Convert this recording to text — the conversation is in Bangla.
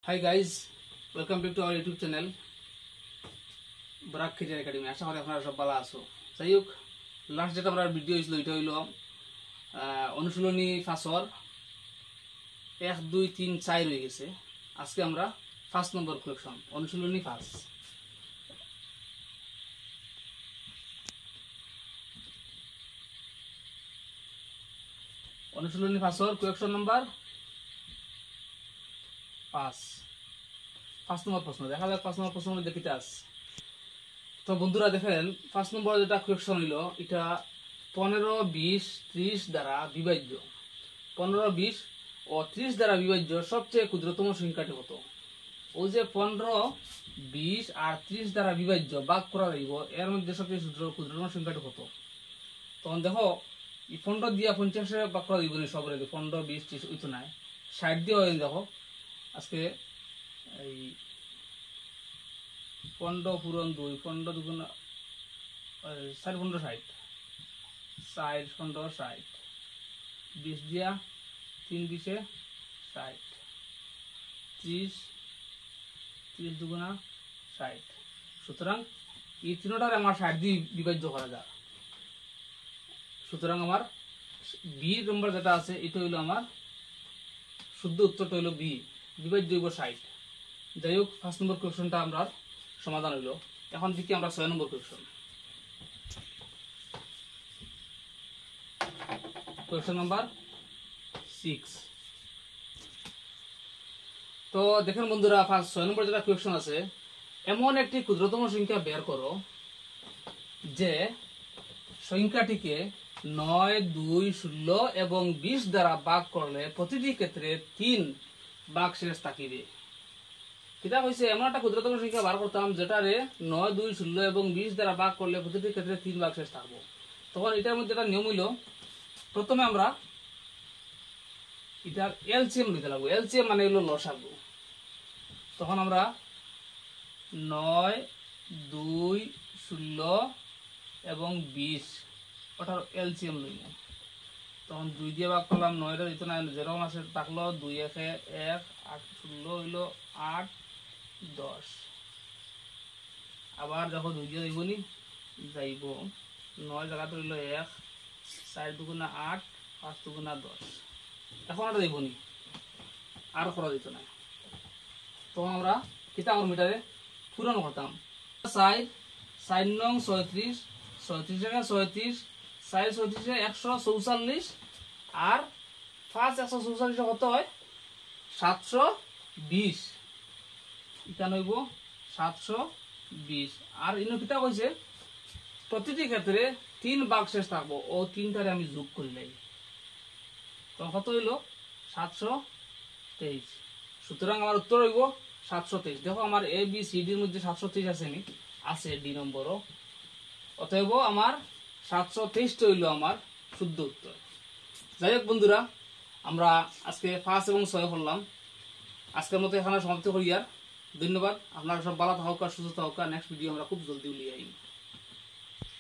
Hi guys, welcome back to our YouTube channel Barak Khijari Academy. আশা করি আপনারা সব ভালো আছো। যাই হোক, লাস্ট যেটা আমরা ভিডিও হইছিল এটা হইল অনুশীলনী ফাঁসর 1 2 3 4 হয়ে গেছে। আজকে আমরা 5 নম্বর কোয়েকশন অনুশীলনী 5 অনুশীলনী ফাঁসর কোয়েকশন নাম্বার 5 নম্বর প্রশ্ন দেখা যাক 5 নম্বর প্রশ্নের মধ্যে কিটা আছে। তো বন্ধুরা দেখেন 5 নম্বর যেটা কোয়েকশন হইল এটা 15 20 30 দ্বারা বিভাজ্য। 15 20 ও 30 দ্বারা বিভাজ্য সবচেয়ে ক্ষুদ্রতম সংখ্যাটি কত? ওই যে 15 20 আর 30 দ্বারা বিভাজ্য ভাগ করা যাইব, এর মধ্যে সবচেয়ে ক্ষুদ্রতম সংখ্যাটি কত? তখন দেখো এই 15 দিয়া 50 এ ভাগ করা যাইব না, সবরে 15 20 30 ওইতো নাই 60 দিয়ে হয়। দেখো আজকে এই 15 পূরণ 2 15 দুগুণ 4 15 60 4 15 60 20 দিয়া 3 20 এ 60 30 30 দুগুণা 60। সুতরাং এই তিনটার আমার 60 দিয়ে বিভাজ্য করা যায়। সুতরাং আমার বি নম্বর যেটা আছে এটা হইল আমার শুদ্ধ উত্তরটা হইল বি, বিভাজ্য হইব 60। যাই হোক 5 নম্বর কোয়েকশনটা আমরা সমাধান হইল। এখন দেখি আমরা 6 নম্বর কোয়েকশন। Question number 6। তো দেখেন বন্ধুরা 6 নম্বর যেটা কোয়েকশন আছে, এমন একটি ক্ষুদ্রতম সংখ্যা বের করো যে সংখ্যাটিকে 9 2 16 এবং 20 দ্বারা ভাগ করলে প্রতিটি ক্ষেত্রে 3 ভাগশেষ থাকিবে। কিতা কইছে এমন একটা ক্ষুদ্রতম সংখ্যা বার করতাম যেটারে 9 2 16 এবং 20 দ্বারা ভাগ করলে প্রতিটি ক্ষেত্রে 3 ভাগশেষ থাকবো। তখন এটার মধ্যে একটা নিয়ম হইল, প্রথমে আমরা এটার এলসিএম নিতে লাগবো। এলসিএম মানে হইল লসাগু। তখন আমরা 9 2 16 এবং 20 ওটার এলসিএম লইব। তখন 2 দিয়ে ভাগ করলাম, 9 এর দিতে না যেরকম আছে থাকলো 2 1 1 8 16 হইল 8 10। আবার যখন 2 দিয়ে যাইবনি যাইব 9 জায়গাতে হইল 1 4 দুগুণা 8 5 দুগুণা 10। এখন আর যাইবনি, আর করা দিত না। তখন আমরা কিতা আমার মিটারে পূরণ করতাম 4 4 নং 36 36 টাকা 36 4 36 144 আর 5 144 কত হয় 720। এটা নইব 720। আর ইনো কিতা কইছে প্রতিটি ক্ষেত্রে 3 ভাগশেষ থাকবো, ও 3টারে আমি যোগ করি লাই। তো কত হইল 723। সুতরাং আমার উত্তর হইব 723। দেখো আমার এ বি সি ডির মধ্যে 723 আছে নি, আছে ডি নম্বরও। অতএব আমার 723 হইল আমার শুদ্ধ উত্তর। যাই হোক বন্ধুরা, আমরা আজকে 5 এবং 6 করলাম। আজকের মতো এখানে সমাপ্তি করি। আর ধন্যবাদ। আপনারা সব ভালো থাকুক আর সুস্থ থাকুক। নেক্সট ভিডিও আমরা খুব জলদি উলিয়ে আইব।